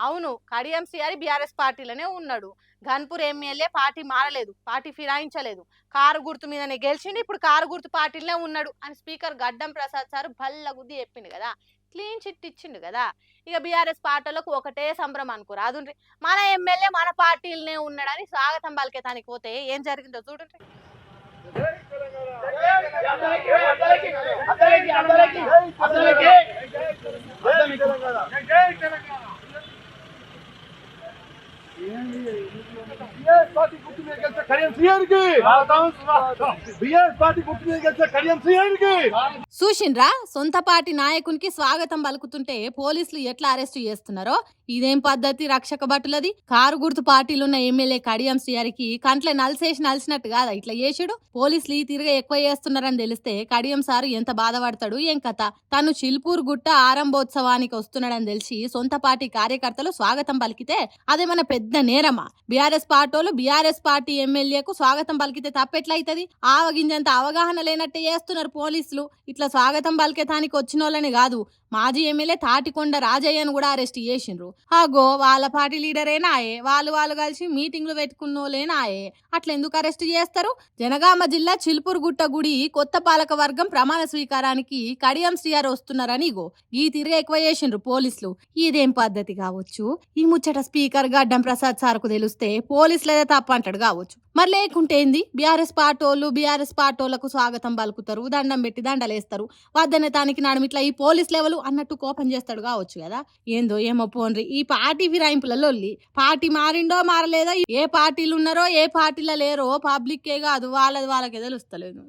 అవును. కడియం శ్రీహరి బీఆర్ఎస్ పార్టీలోనే ఉన్నాడు. ఘన్పూర్ ఎమ్మెల్యే పార్టీ మారలేదు. పార్టీ ఫిరాయించలేదు. కారు గుర్తు మీదనే గెలిచిండు. ఇప్పుడు కారు గుర్తు పార్టీలోనే ఉన్నాడు అని స్పీకర్ గడ్డం ప్రసాద్ సార్ బల్లగుద్ది చెప్పిండు కదా! క్లీన్ చిట్ ఇచ్చిండు కదా! ఇక బీఆర్ఎస్ పార్టీలకు ఒకటే సంబరం అనుకో రాదుండ్రి. మన ఎమ్మెల్యే మన పార్టీలోనే ఉన్నాడని స్వాగతం పలికేతానికి పోతే ఏం జరిగిందో చూడుండ్రి. బిఎస్ పార్టీ గుర్తు మీద గెలిచే కడియం శ్రీహరికి బిఎస్ పార్టీ గుర్తు మీద గెలిచే కడియం శ్రీహరికి. చూసిండ్రా, సొంత పార్టీ నాయకునికి స్వాగతం పలుకుతుంటే పోలీసులు ఎట్లా అరెస్టు చేస్తున్నారో. ఇదేం పద్ధతి రక్షక భటులది? కారు గుర్తు పార్టీలున్న ఎమ్మెల్యే కడియం శ్రీహరికి కంట్లే నలిసేసి నలిసినట్టు కాదా ఇట్లా చేసుడు? పోలీసులు ఈ తిరిగా ఎక్కువ చేస్తున్నారని తెలిస్తే కడియం సారు ఎంత బాధపడతాడు ఏం కథ. తను చిల్పూర్ గుట్ట ఆరంభోత్సవానికి వస్తున్నాడని తెలిసి సొంత పార్టీ కార్యకర్తలు స్వాగతం పలికితే అదేమన్నా పెద్ద నేరమా? బీఆర్ఎస్ పార్టీలు బీఆర్ఎస్ పార్టీ ఎమ్మెల్యేకు స్వాగతం పలికితే తప్పెట్లయితది? ఆవగింజంత అవగాహన లేనట్టే చేస్తున్నారు పోలీసులు. ఇట్లా స్వాగతం పలికేతానికి వచ్చిన వాళ్ళని కాదు, మాజీ ఎమ్మెల్యే తాటికొండ రాజయ్యను కూడా అరెస్ట్ చేసిండ్రు. అగో వాళ్ళ పార్టీ లీడరేనాయే, వాళ్ళు కలిసి మీటింగ్లు పెట్టుకున్నోలేనాయే. అట్లా ఎందుకు అరెస్ట్ చేస్తారు? జనగామ జిల్లా చిల్పూర్ గుట్ట గుడి కొత్త పాలక వర్గం ప్రమాణ స్వీకారానికి కడియం శ్రీహరి వస్తున్నారని ఇగో ఈ తిరిగి ఎక్కువ చేసిండ్రు పోలీసులు. ఇదేం పద్ధతి కావచ్చు? ఈ ముచ్చట స్పీకర్ గడ్డం ప్రసాద్ సార్కు తెలిస్తే పోలీసులదే తప్ప అంటాడు కావచ్చు. మరి లేకుంటే ఏంది? బీఆర్ఎస్ పార్టీలకు స్వాగతం పలుకుతారు, దండం పెట్టి దండలేస్తారు, వద్దనతానికి నడుమిట్లా ఈ పోలీస్ లెవెల్ అన్నట్టు కోపం చేస్తాడు కావచ్చు కదా. ఏందో ఏమో పోన్రి ఈ పార్టీ ఫిరాయింపులలో. పార్టీ మారిండో మారలేదో, ఏ పార్టీలు ఉన్నారో ఏ పార్టీలో లేరో పబ్లిక్కే కాదు వాళ్ళది వాళ్ళకే తెలుస్తలేదు.